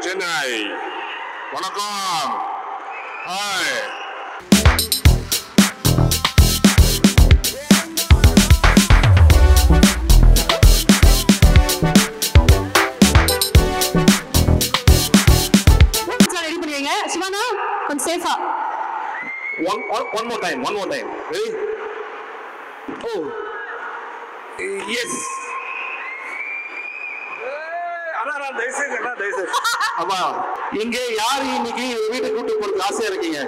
சென்னை. வணக்கம். Hi. Ready பண்ணுவீங்க சிவானா கொஞ்சம் சேஃபா. One more time. Ready? Oh. Yes. அப்பா இங்க யார் இன்னைக்கு வீட்டுக்கு கூட்டு போறதுக்கு ஆசையா இருக்கீங்க?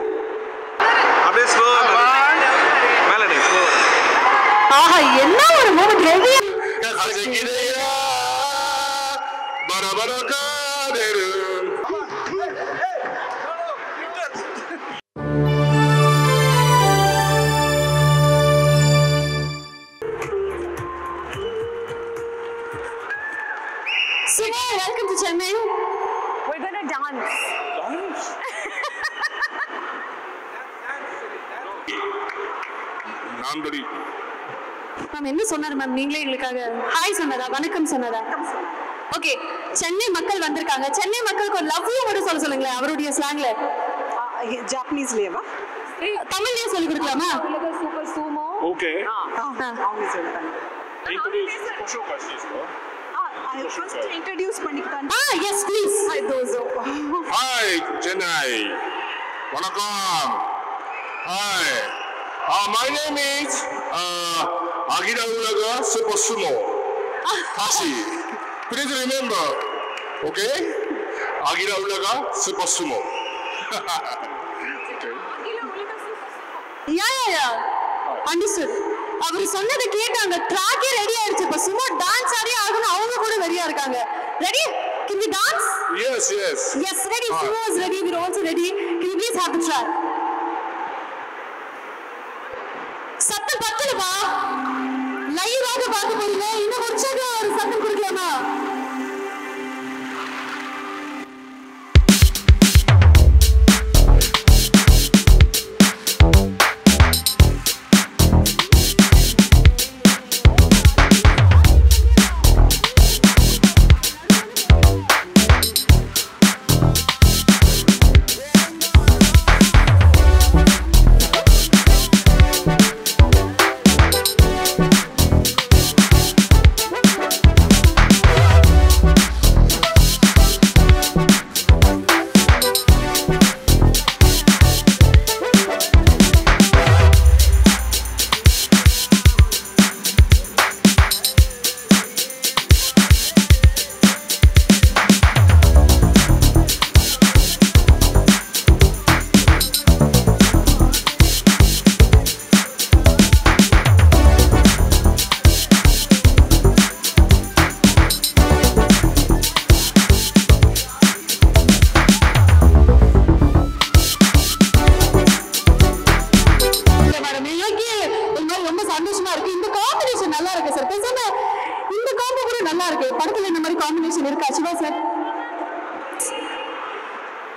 அப்படியே ஸ்லோ மேலடி ஸ்லோ. ஆஹா என்ன ஒரு மூமெண்ட் ஹெவியா. பரபரகாதரு. Siva, welcome to Chennai. We're going to dance. நான்தடி. மேம் என்ன சொன்னாரு மேம் நீங்களே எங்களுக்காக ஹாய் சொன்னதா வணக்கம் சொன்னதா? ஓகே சென்னை மக்கள் வந்திருக்காங்க. சென்னை மக்களுக்கு ஒரு லவ் யூ மட்டும் சொல்லுங்களேன் அவருடைய ஸ்லாங்ல. ஜாப்பனீஸ்லயேவா தமிழ்லயே சொல்லி கொடுக்கலாமா? Super sumo okay. அவங்க சொல்றாங்க. ஃபர்ஸ்ட் இன்ட்ரோ듀ce பண்ணிட்டாங்க. Yes please. ஹாய் தோசோ. ஹாய் சென்னை. வணக்கம். Hi. My name is Agira Ulaga Super Sumo. Tashi. Please remember. Okay? Agira Ulaga Super Sumo. Okay. Yeah understood. அவர் சொன்னதை கேட்டு அந்த ட்ராக்கே ரெடி ஆயிடுச்சு. இப்ப சும்மா டான்ஸ் ஆடி ஆகணும் அவங்க கூட ரெடியா இருக்காங்க. Ready? Can we dance? Yes. Yes, ready. Sumo is ready. We're also ready. Can you please have the track? சத்தம் பத்தலப்பா. லைவாக பார்க்க போறீங்க. இன்னும் உற்சாகம் ஒரு சத்தம் கொடுக்கலாமா?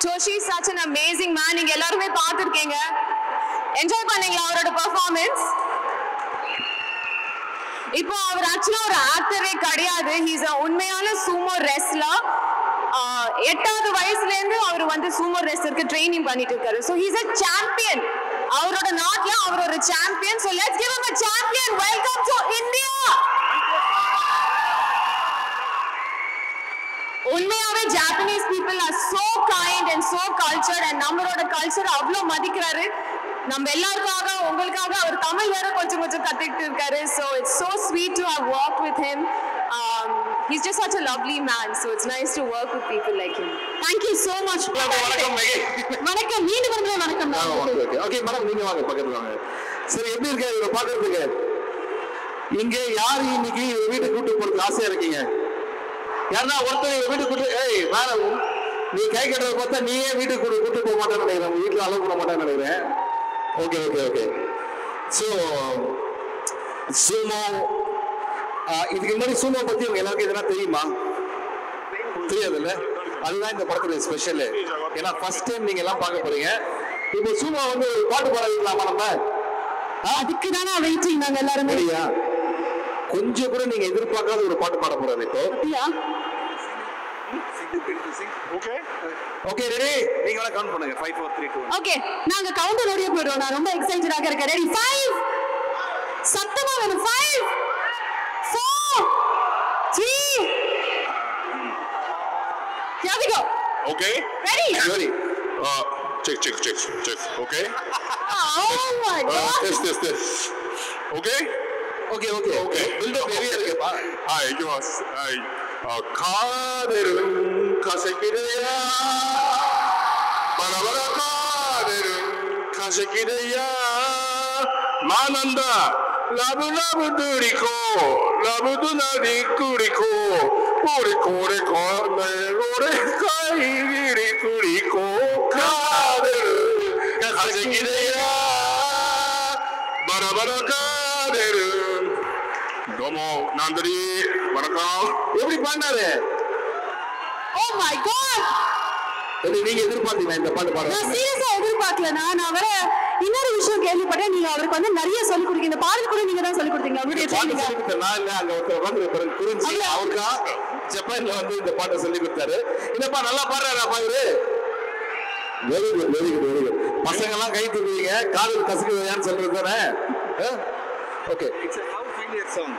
Joshi is such an amazing man. நீங்க எல்லாரும் பார்த்திருக்கீங்க. என்ஜாய் பண்ணீங்களா அவரோட பெர்ஃபார்மன்ஸ்? இப்போ அவர் ஆக்சுவலா ஒரு ஆக்டரே கிடையாது. ஹி இஸ் a உண்மையான சூமோ ரெஸ்லர். 8வது வயசுல இருந்து அவர் வந்து சூமோ ரெஸ்லருக்கு ட்ரெய்னிங் பண்ணிட்டு இருக்காரு. So he is a champion. அவரோட நாட்டுல அவர் ஒரு champion. So let's give him a champion. Welcome to India. உண்மையாவே Japanese people are so kind and so cultured and நம்மளோட கல்ச்சர் அவ்வளோ மதிக்கிறாரு. நம்ம எல்லாருக்காக உங்களுக்காக அவர் தமிழ் வேற கொஞ்சம் கத்துக்கிட்டு இருக்காரு. So it's so sweet to have worked with him. He's just such a lovely man. So it's nice to work with people like him. Thank you so much. வணக்கம் மேகே. வணக்கம். மீண்டும் ஒரு வணக்கம். ஓகே மேடம் நீங்க வாங்க பக்கத்துல வாங்க. சரி எப்படி இருக்கு இத பாக்குறதுக்கு? இங்க யார் இன்னைக்கு வீட்டுக்கு கூட்டி போறதுக்கு ஆசையா இருக்கீங்க? யாரா ஒருத்தர் வீட்டுக்கு கூட்டி வேற நீ கை கட்டுறத பார்த்தா நீயே வீட்டுக்கு கூட்டி போக மாட்டேன்னு நினைக்கிறேன். வீட்டுல அலோவ் பண்ண மாட்டேன்னு நினைக்கிறேன். ஓகே ஸோ சூமோ இதுக்கு முன்னாடி சூமோ பத்தி உங்க எல்லாருக்கும் எதனா தெரியுமா? தெரியாதுல்ல? அதுதான் இந்த படத்துல ஸ்பெஷல். ஏன்னா ஃபர்ஸ்ட் டைம் நீங்க எல்லாம் பார்க்க போறீங்க. இப்போ சூமோ வந்து பாட்டு பாட வைக்கலாமா நம்ம? அதுக்கு தானே வெயிட்டிங் நாங்க எல்லாரும். கொஞ்சம் கூட நீங்க எதிர்பார்க்காத ஒரு பாட்டு பாட போறாரு இப்போ. Okay. ஓகே ரெடி நீங்க வேணா கவுண்ட் பண்ணுங்க 5 4 3 2 ஓகே நாங்க கவுண்டர் ஓடியே போயிடுவோம். நான் ரொம்ப எக்ஸைட்டடாக இருக்கேன். ரெடி 5 சத்தமா வேணும். 5 4 3 Here we go. Okay. Ready? Ready Check. Okay. Oh my god. Test. Okay. Okay buildup ஹெவியா இருக்குப்பா. 이기마스. 카데른 가세키데야. 바라바라 카데른 가세키데야. 만난다. 라브 드리코. 라브도 나리 꾸리코. 오리코레코 내로레 카이리리 꾸리코. 카데른 가세키데야. 바라바라 카데른. 도모 난들이 வணக்கம். எப்படி பண்ணாரு? Oh my god. நீங்க எதிர்பார்த்தீங்களா இந்த பாட்டு பாட? நான் சீரியஸா எதிர்பார்க்கல. நான் வேற இன்னொரு விஷயம் கேள்விப்பட்டேன். நீங்க அவருக்கு வந்து நிறைய சொல்லி கொடுக்கீங்க. இந்த பாடல் கூட நீங்க தான் சொல்லி கொடுத்தீங்க. அவருடைய ட்ரைனிங். நான் இல்ல அங்க ஒருத்தர் வந்து குறிஞ்சி அவருக்கா ஜப்பான்ல வந்து இந்த பாட்டை சொல்லி கொடுத்தாரு. என்னப்பா நல்லா பாடுறாராப்பா இவரு? Very good. பசங்க எல்லாம் கை தூக்குவீங்க காதல் கசக்குதுன்னு சொல்றது தானே? Okay it's a love failure song.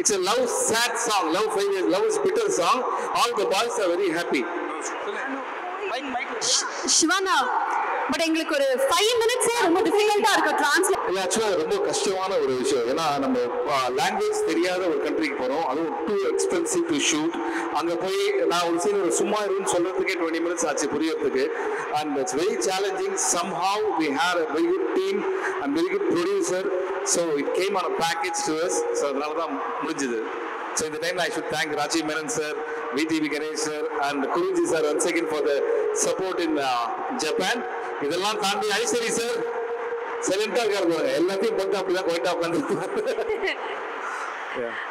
It's a love sad song. Love failure, love is bitter song. All the boys are very happy. சிவானா பட் எங்களுக்கு ஒரு 5 மினிட்ஸே ரொம்ப டிஃபிகல்ட்டா இருக்கு ட்ரான்ஸ்லேட். இல்ல ஆக்சுவலா ரொம்ப கஷ்டமான ஒரு விஷயம். ஏன்னா நம்ம லாங்குவேஜ் தெரியாத ஒரு கண்ட்ரிக்கு போறோம். அதுவும் டூ எக்ஸ்பென்சிவ் டு ஷூட். அங்க போய் நான் ஒரு சீன் ஒரு சும்மா இருன்னு சொல்றதுக்கே 20 மினிட்ஸ் ஆச்சு புரியறதுக்கு. And it's very challenging. Somehow we had a very good team and very good producer, so it came on a package to us. So அதனால தான் முடிஞ்சது. So in the time I should thank Rajiv Menon sir, VTV Ganesh sir and Kurunji sir once again for the support in Japan. இதெல்லாம் தாண்டி Ishari sir சைலண்டா இருக்காரு. எல்லாத்தையும் போட்டு அப்படிதான் போயிட்டா உட்காந்து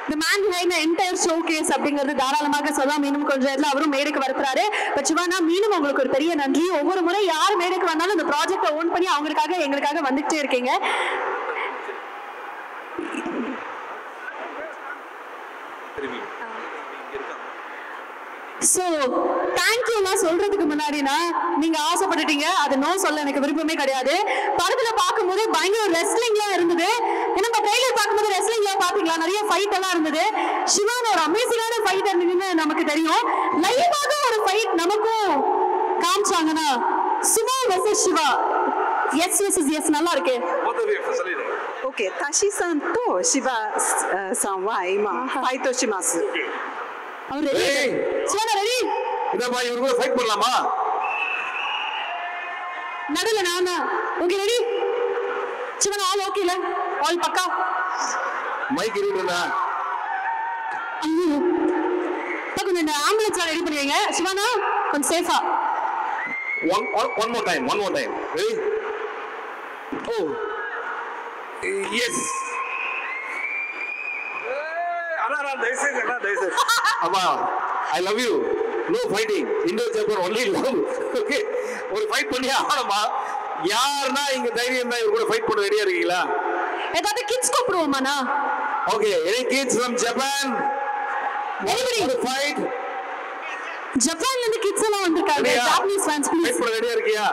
The man behind the entire showcase அப்படிங்கிறது தாராளமாக சொல்லலாம். மீண்டும் கொஞ்ச நேரத்தில் அவரும் மேடைக்கு வரப்போறாரு. பட் சிவானா மீண்டும் உங்களுக்கு ஒரு பெரிய நன்றி. ஒவ்வொரு முறை யார் மேடைக்கு வந்தாலும் இந்த ப்ராஜெக்டை ஓன் பண்ணி அவங்களுக்காக எங்களுக்காக வந்துகிட்டே இருக்கீங்க. ஸோ தேங்க்யூலாம் சொல்றதுக்கு முன்னாடினா நீங்க ஆசைப்பட்டுட்டீங்க. அது நோ சொல்ல எனக்கு விருப்பமே கிடையாது. படத்துல பார்க்கும்போது பயங்கர ரெஸ்லிங்லாம் இருந்தது. நம்ம ட்ரெய்லர் பார்க்கும்போது ரெஸ்லிங்லாம் பாத்தீங்களா? நிறைய ஃபைட் எல்லாம் இருந்தது. சிவான ஒரு அமேசிங்கான ஃபைட் இருந்ததுன்னு நமக்கு தெரியும். லைவாக ஒரு ஃபைட் நமக்கும் காமிச்சாங்கன்னா சுமா வெர்சஸ் சிவா எஸ் நல்லா இருக்கு. Okay, Tashi-san to Shiva-san wa ima fight o shimasu. அவர் ரெடி? சிவானா ரெடி? இதப்பா இவங்க கூட ஃபைட் பண்ணலாமா? நடுல நானா. Okay ready? சிவானா ஆல் ஓகேல? ஆல் பக்கா? மைக் இருக்குடா. ஐயோ. கொஞ்சம் இந்த ஆம்புலன்ஸ் ரெடி பண்ணுவீங்க. சிவானா கொஞ்சம் சேஃபா. One more time. Ready? Oh. Yes. Abba, I love you. No fighting. Indo-Japan only love. Okay. ஒரு ஃபைட் பண்ணி ஆகணுமா? யாருன்னா இங்க தைரியம் தான் இவங்க கூட ஃபைட் பண்ண ரெடியா இருக்கீங்களா? ஏதாவது kids கூப்பிடுவோமாண்ணா? Okay. Any kids from Japan? Anybody? Want to fight? ஜப்பான்ல இருந்து கிட்ஸ் எல்லாம் வந்திருக்காங்க. Japanese fans please. ஃபைட் பண்ண ரெடியா இருக்கியா?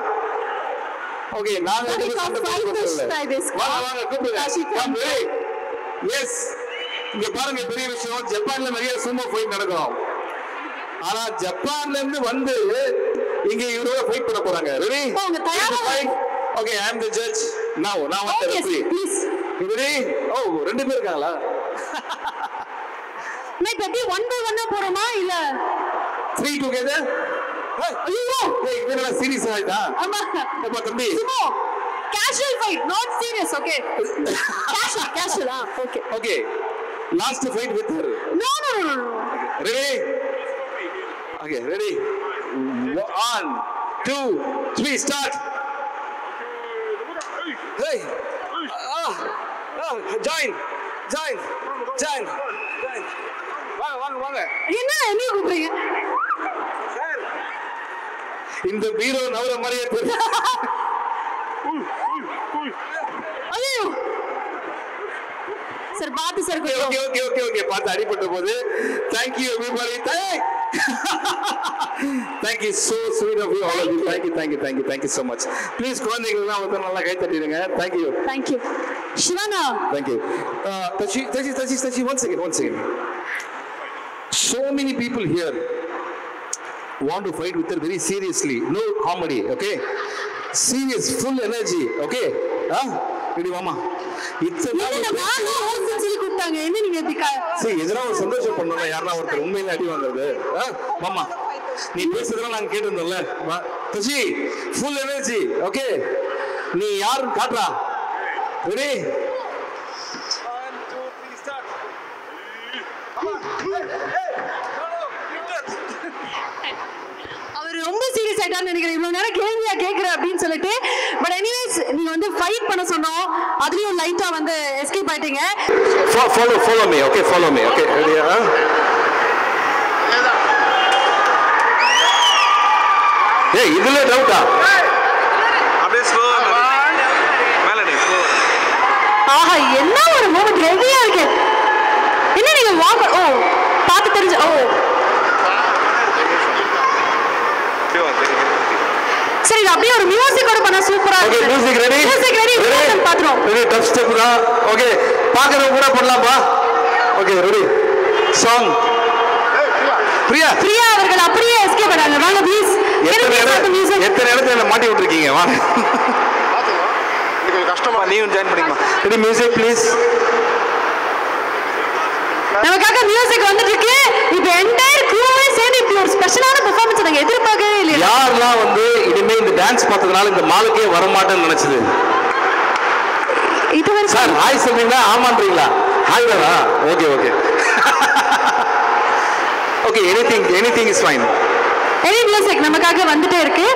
ஓகே நாங்க வாங்க கூப்பிடுங்க. Come ready. எஸ். இங்க பாருங்க பெரிய விஷயம். ஜப்பான்ல நிறைய சூமோ ஃபைட் நடக்கும். ஆனா ஜப்பான்ல இருந்து வந்து இங்க இவரோட ஃபைட் பண்ண போறாங்க. ரெடி? போங்க தயாரா fight. Okay I am the judge. Now நான் வந்து ரெடி. ப்ளீஸ். ரெடி? ஓ ரெண்டு பேர் இருக்காங்களா? நான் பெட்டி 1 by 1 போறோமா இல்ல 3 together? ஐயோ ஏய் இதெல்லாம் சீரியஸ் ஆயிட்டா? ஆமா. அப்ப தம்பி Sumo casual fight not serious okay casual okay okay last fight with her no ready okay ready 1 2 3 start hey join வாங்க என்ன என்ன கூப்பிடுறீங்க இந்த பீரோ நவர மாதிரியே தெரியுது ஐயோ சார் பாத்து சார் ஓகே பார்த்து அடிபட்ட போது thank you everybody Thank you, so sweet of you all of you. Thank you so much. Please குழந்தைகளெல்லாம் வந்து நல்லா கை தட்டிடுங்க. Thank you. Thank you. Shivana. Thank you. Tashi, one second. So many people here want to fight with her very seriously. No comedy, okay? Serious, full energy, okay? Ready, mama? எதனா ஒரு சந்தோஷம் பண்ணணும். யாரா ஒருத்தர் உண்மையில அடி வாங்குறது. மாமா நீ பேசுறதெல்லாம் நாங்க கேட்டிருந்தோம்ல. தஷி ஃபுல் எனர்ஜி, ஓகே? நீ யாருன்னு காட்டுறா. ரெடி? 1 2 3 ஸ்டார்ட். அவர் ரொம்ப சீரியஸ் ஆயிட்டான்னு நினைக்கிறேன். இவ்வளவு நேரம் கேள்வியா கேட்கிற அப்படின்னு சொல்லிட்டு. பட் எனிவேஸ் நீங்க வந்து ஃபைட் பண்ண சொன்னோம். அதுலயும் லைட்டா வந்து எஸ்கேப் ஆயிட்டீங்க. Follow me, okay? Ready? ஏய் இதுல டவுட்டா? அப்படியே ஸ்லோ மேலடி ஸ்லோ. ஆஹா என்ன ஒரு மூமெண்ட் ஹெவியா இருக்கு. என்ன நீங்க வாங்க. ஓ பாத்து தெரிஞ்சு. ஓ சரி அப்படியே ஒரு மியூசிக்கோட பண்ணா சூப்பரா இருக்கு. ஓகே மியூசிக் ரெடி பாத்துறோம். ரெடி டஃப் ஸ்டெப் தான். ஓகே பாக்குறவங்க கூட பண்ணலாம்ப்பா. Okay ready song. பிரியா அவர்கள் அப்படியே எஸ்கேப் பண்ணாங்க. வாங்க ப்ளீஸ். எத்தனை இடத்துல மாட்டி விட்டுருக்கீங்க. வாங்க இது கஷ்டமா. நீயும் ஜாயின் பண்ணிக்கலாம். Ready music please. நமக்காக மியூசிக் வந்துட்டு இருக்கு. இப்போ என்டையர் க்ரூவே சேர்ந்து இப்படி ஒரு ஸ்பெஷலான பெர்ஃபார்மன்ஸ் நாங்க எதிர்பார்க்கவே இல்ல. யாரெல்லாம் வந்து இனிமே இந்த டான்ஸ் பார்த்ததுனால இந்த மாலுக்கே வர மாட்டேன்னு நினைச்சது? இது வந்து சார் ஹாய் சொல்றீங்களா? ஆமான்றீங்களா? ஹாய் தானா? Okay anything is fine. Any music நமக்காக வந்துட்டே இருக்கு.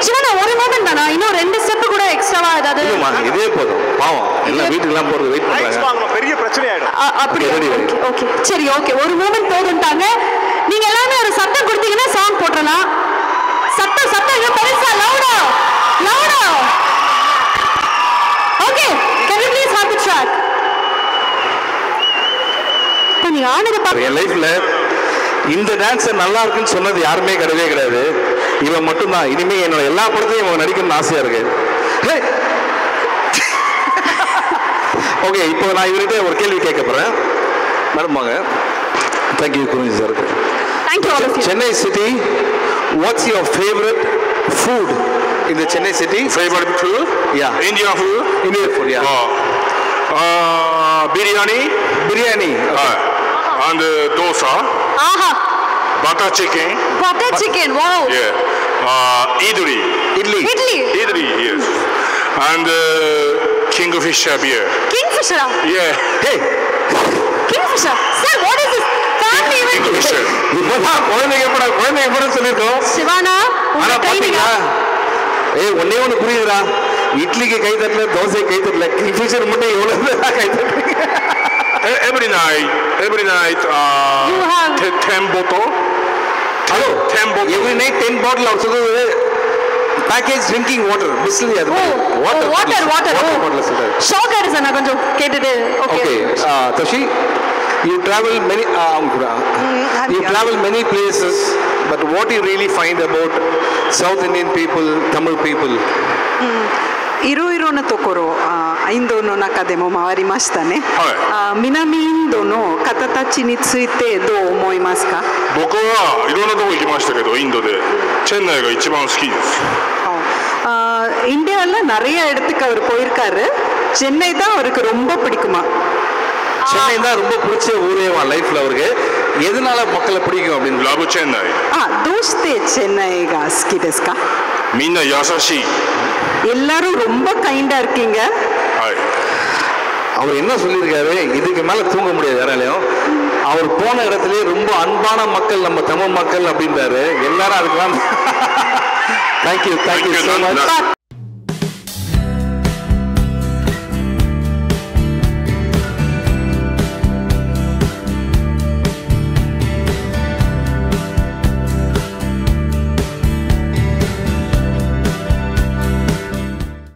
சிவனா ஒரு மோமெண்ட் தானா? இன்னும் 2 ஸ்டெப் கூட எக்ஸ்ட்ராவா ஏதாவது? இதே போதும். பாவம் எல்லாம் வீட்டுக்குலாம் போறது வெயிட் பண்றாங்க. பெரிய பிரச்சனை ஆயிடும். அப்படி ஓகே சரி ஓகே ஒரு மோமெண்ட் போதும்ட்டாங்க. நீங்க எல்லாமே ஒரு சத்தம் கொடுத்தீங்கன்னா சாங் போட்றலாம். சத்தம் இன்னும் பெருசா லவுடா. Okay can you please have the track? நீ ஆனத பாருங்க. என் லைஃப்ல இந்த டான்ஸ் நல்லா இருக்குன்னு சொன்னது யாருமே கிடையாது. இவன் மட்டும்தான். இனிமே என்னோட எல்லா படத்தையும் இவன் நடிக்கணும்னு ஆசையா இருக்கு. ஓகே இப்போ நான் இவர்கிட்ட ஒரு கேள்வி கேட்க போறேன். மேடம் வாங்க. Thank you Guruji sir. Thank you all of you. Chennai city, what's your favourite food in the Chennai city? Favorite food? Yeah. Indian food? Indian food, yeah. Biryani. Okay. And dosa. ஆஹா Butter chicken. wow. Yeah. Idli. Idli, Yes. And Kingfisher beer. Kingfisher. Yeah. Hey, Kingfisher. Sir, what is this? Family event. Kingfisher. இப்பதான் குழந்தைங்க படம் சொல்லியிருக்கோம். சிவானா ஆனா உங்க training பாத்தீங்களா? ஒன்னே ஒண்ணு புரியுதுடா. இட்லிக்கு கை தட்டல, தோசை கை தட்டல, கிங்ஃபிஷர் மட்டும் எவ்வளவு கை தட்டுறீங்க? Every night, You have 10 bottle. Hello, 10 bottle. every night 10 bottle also package drinking water. Bisli அது. water bottle சொல்றாரு. ஷாக் ஆயிடுச்சு நான் கொஞ்சம் கேட்டுட்டு. Okay, Tashi, you travel many places, but what you really find about South Indian people, Tamil people? いろいろなところインドの中でも回りましたね、はい、南インドの方たちについてどう思いますか？僕はいろんなとこ行きましたけどインドでチェンナイが一番好きです。இந்தியாவில் நிறைய இடத்துக்கு அவர் போயிருக்காரு. சென்னை தான் அவருக்கு ரொம்ப பிடிக்குமா? சென்னை தான் ரொம்ப பிடிச்ச ஊரேவா லைஃப்ல அவருக்கு. எதனால மக்களை பிடிக்கும் அப்படின்னு?ラブチェンナイ。どうしてチェンナイが好きですか？みんな優しい。எல்லாரும் ரொம்ப கைண்டா இருக்கீங்க. அவர் என்ன சொல்லியிருக்காரு, இதுக்கு மேல தூங்க முடியாது யாராலையும். அவர் போன இடத்துலயே ரொம்ப அன்பான மக்கள் நம்ம தமிழ் மக்கள் அப்படின்றாரு. எல்லாரும் அதுக்கெல்லாம் தேங்க்யூ so much.